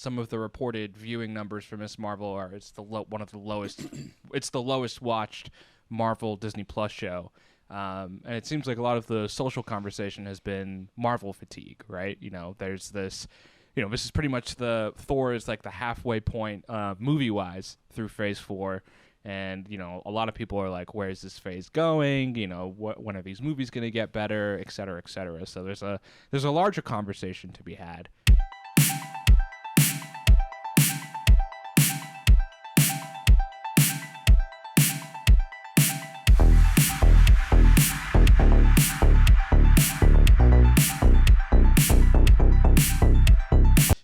some of the reported viewing numbers for Miss Marvel are one of the lowest. It's the lowest watched Marvel Disney Plus show. And it seems like a lot of the social conversation has been Marvel fatigue, right? There's this, this is pretty much Thor is like the halfway point movie-wise through Phase 4. And, a lot of people are like, where's this phase going? When are these movies going to get better, et cetera, et cetera. So there's a larger conversation to be had.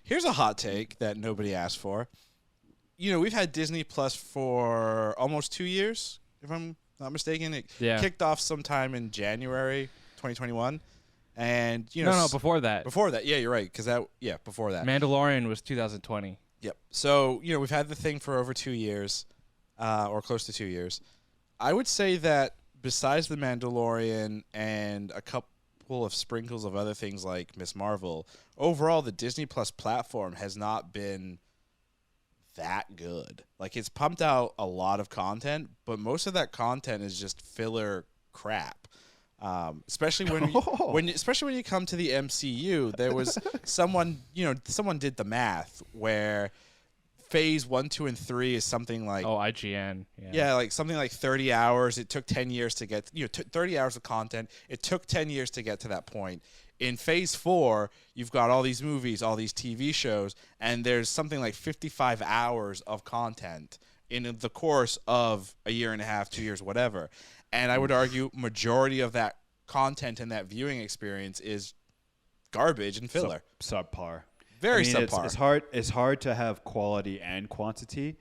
Here's a hot take that nobody asked for. We've had Disney Plus for almost 2 years, if I'm not mistaken. It kicked off sometime in January 2021. And, No, before that. Before that, yeah, you're right. Before that. Mandalorian was 2020. Yep. So, we've had the thing for over 2 years, or close to 2 years. I would say that besides The Mandalorian and a couple of sprinkles of other things like Miss Marvel, overall the Disney Plus platform has not been that good. Like, it's pumped out a lot of content, but most of that content is just filler crap. Especially when you come to the MCU, there was someone did the math where Phase 1, 2, and 3 is something like IGN. Yeah, like something like 30 hours. It took 10 years to get 30 hours of content. It took 10 years to get to that point. In Phase 4, you've got all these movies, all these TV shows, and there's something like 55 hours of content in the course of a year and a half, 2 years, whatever. And I would argue majority of that content and that viewing experience is garbage and filler. Subpar. Very subpar. It's hard to have quality and quantity.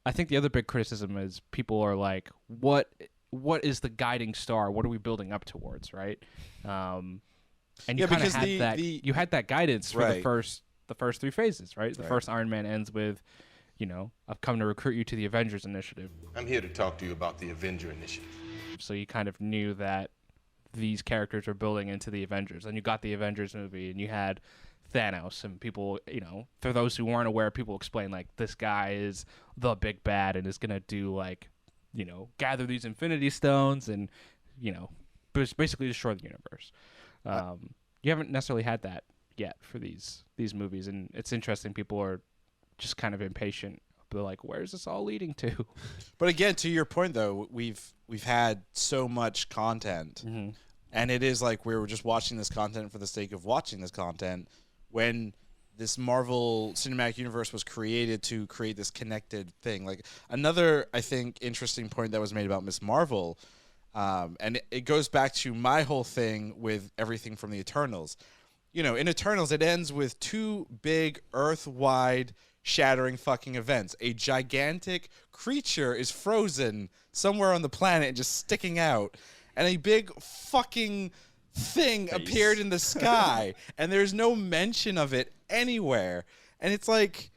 I think the other big criticism is people are like, what is the guiding star? What are we building up towards, right? And you kind of had you had that guidance for the first three phases, right? The first Iron Man ends with, I've come to recruit you to the Avengers Initiative. I'm here to talk to you about the Avenger Initiative. So you kind of knew that these characters were building into the Avengers. And you got the Avengers movie, and you had Thanos, and people, for those who weren't aware, people explain like this guy is the big bad and is gonna do like, gather these Infinity Stones and, basically destroy the universe. You haven't necessarily had that yet for these movies, and it's interesting. People are just kind of impatient. They're like, where's this all leading to? But again, to your point though, we've had so much content, and it is like we were just watching this content for the sake of watching this content. When this Marvel Cinematic Universe was created to create this connected thing. Like, another, I think, interesting point that was made about Miss Marvel, and it goes back to my whole thing with everything from the Eternals. In Eternals, it ends with two big Earth-wide shattering fucking events. A gigantic creature is frozen somewhere on the planet and just sticking out, and a big fucking thing appeared in the sky, and there's no mention of it anywhere. And it's like,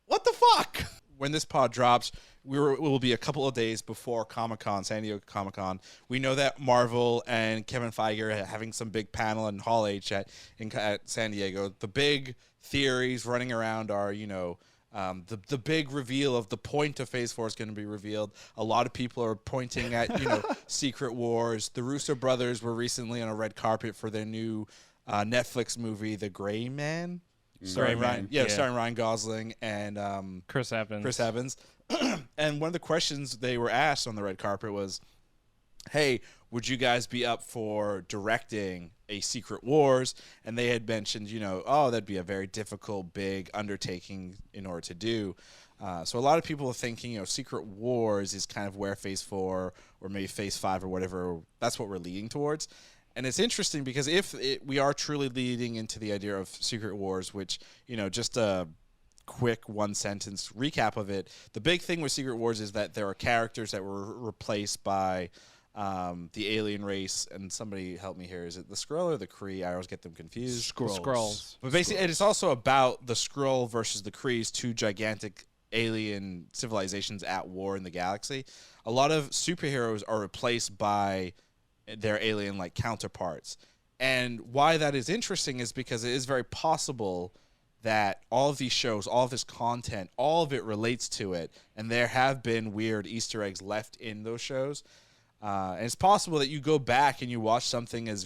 what the fuck? When this pod drops, it will be a couple of days before Comic-Con, San Diego Comic-Con. We know that Marvel and Kevin Feige are having some big panel in Hall H at San Diego. The big theories running around are, the big reveal of the point of Phase 4 is going to be revealed. A lot of people are pointing at, Secret Wars. The Russo brothers were recently on a red carpet for their new Netflix movie, The Gray Man. Starring Ryan Gosling and Chris Evans. And one of the questions they were asked on the red carpet was, hey, would you guys be up for directing a Secret Wars? And they had mentioned, that'd be a very difficult, big undertaking in order to do. So a lot of people are thinking, Secret Wars is kind of where Phase 4 or maybe Phase 5 or whatever, that's what we're leading towards. And it's interesting because we are truly leading into the idea of Secret Wars, which, just a quick one-sentence recap of it, the big thing with Secret Wars is that there are characters that were replaced by the alien race, and somebody help me here. Is it the Skrull or the Kree? I always get them confused. Skrulls. But basically, it's also about the Skrull versus the Krees, two gigantic alien civilizations at war in the galaxy. A lot of superheroes are replaced by their alien-like counterparts. And why that is interesting is because it is very possible that all of these shows, all of this content, all of it relates to it, and there have been weird Easter eggs left in those shows. And it's possible that you go back and you watch something as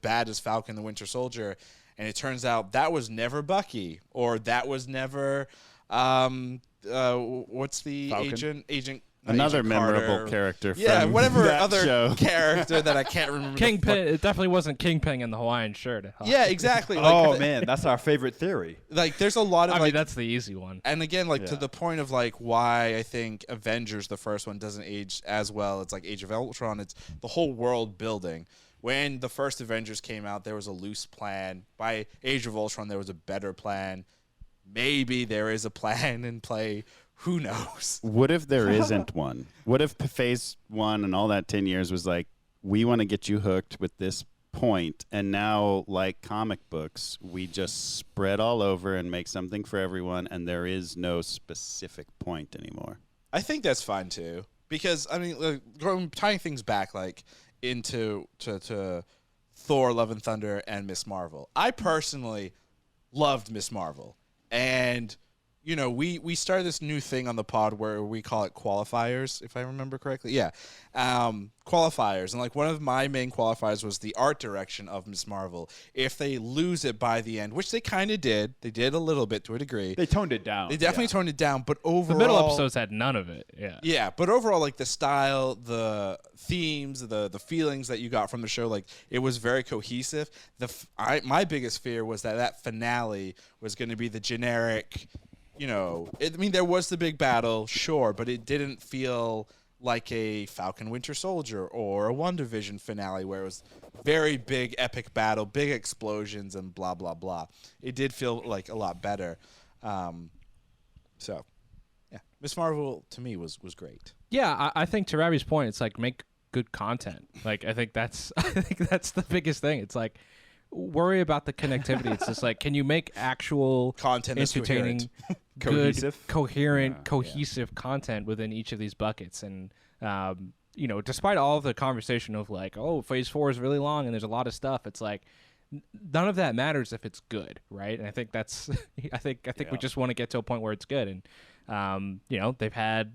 bad as Falcon the Winter Soldier, and it turns out that was never Bucky, or that was never what's the Falcon? agent. Another Agent memorable Carter. character. Yeah, from whatever that other show. character that I can't remember. Kingpin. It definitely wasn't Kingpin in the Hawaiian shirt. Yeah, exactly. Oh man, that's our favorite theory. Like there's a lot of I like mean, that's the easy one. and again, like to Yeah. the point of like why I think Avengers, the first one, doesn't age as well. It's like Age of Ultron. It's the whole world building. When the first Avengers came out, there was a loose plan. By Age of Ultron, there was a better plan. Maybe there is a plan in play. Who knows? What if there isn't one? What if Phase 1 and all that 10 years was like, we want to get you hooked with this point, and now, like comic books, we just spread all over and make something for everyone, and there is no specific point anymore. I think that's fine too, because I mean, tying things back like into to Thor: Love and Thunder and Miss Marvel. I personally loved Miss Marvel, and you know, we started this new thing on the pod where we call it qualifiers, if I remember correctly. Yeah, qualifiers, and like one of my main qualifiers was the art direction of Miss Marvel. If they lose it by the end, which they kind of did, they did a little bit to a degree. They toned it down. They definitely toned it down, but overall, The middle episodes had none of it. Yeah. yeah, but overall, like the style, the themes, the feelings that you got from the show, like it was very cohesive. My biggest fear was that finale was going to be the generic. You know, I mean, there was the big battle, sure, but it didn't feel like a Falcon Winter Soldier or a WandaVision finale where it was very big, epic battle, big explosions, and blah, blah, blah. It did feel like a lot better. So, yeah, Miss Marvel to me was great. Yeah, I think to Ravi's point, it's like make good content. Like I think that's the biggest thing. It's like worry about the connectivity. It's just like, can you make actual Content that's entertaining, good, Cohesive? coherent, cohesive content within each of these buckets? And you know, despite all of the conversation of like, oh, Phase 4 is really long and there's a lot of stuff, it's like none of that matters if it's good, right? And I think that's I think we just want to get to a point where it's good. And you know, they've had,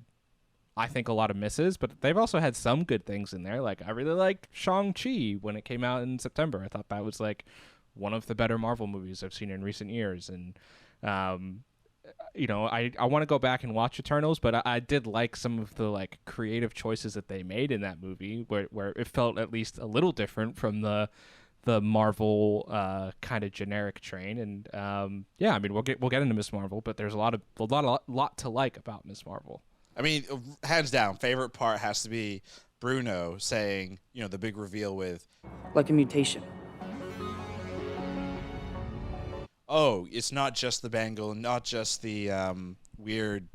I think, a lot of misses, but they've also had some good things in there. Like I really liked Shang-Chi when it came out in September. I thought that was like one of the better Marvel movies I've seen in recent years. And you know, I want to go back and watch Eternals, but I did like some of the like creative choices that they made in that movie, where it felt at least a little different from the Marvel kind of generic train. And yeah, I mean, we'll get into Miss Marvel, but there's a lot to like about Miss Marvel. I mean, hands down, favorite part has to be Bruno saying, you know, the big reveal with, like a mutation. oh, it's not just the bangle, not just the weird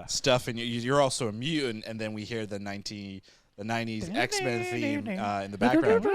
stuff, and you're also a mutant. And then we hear the 90s X-Men theme in the background.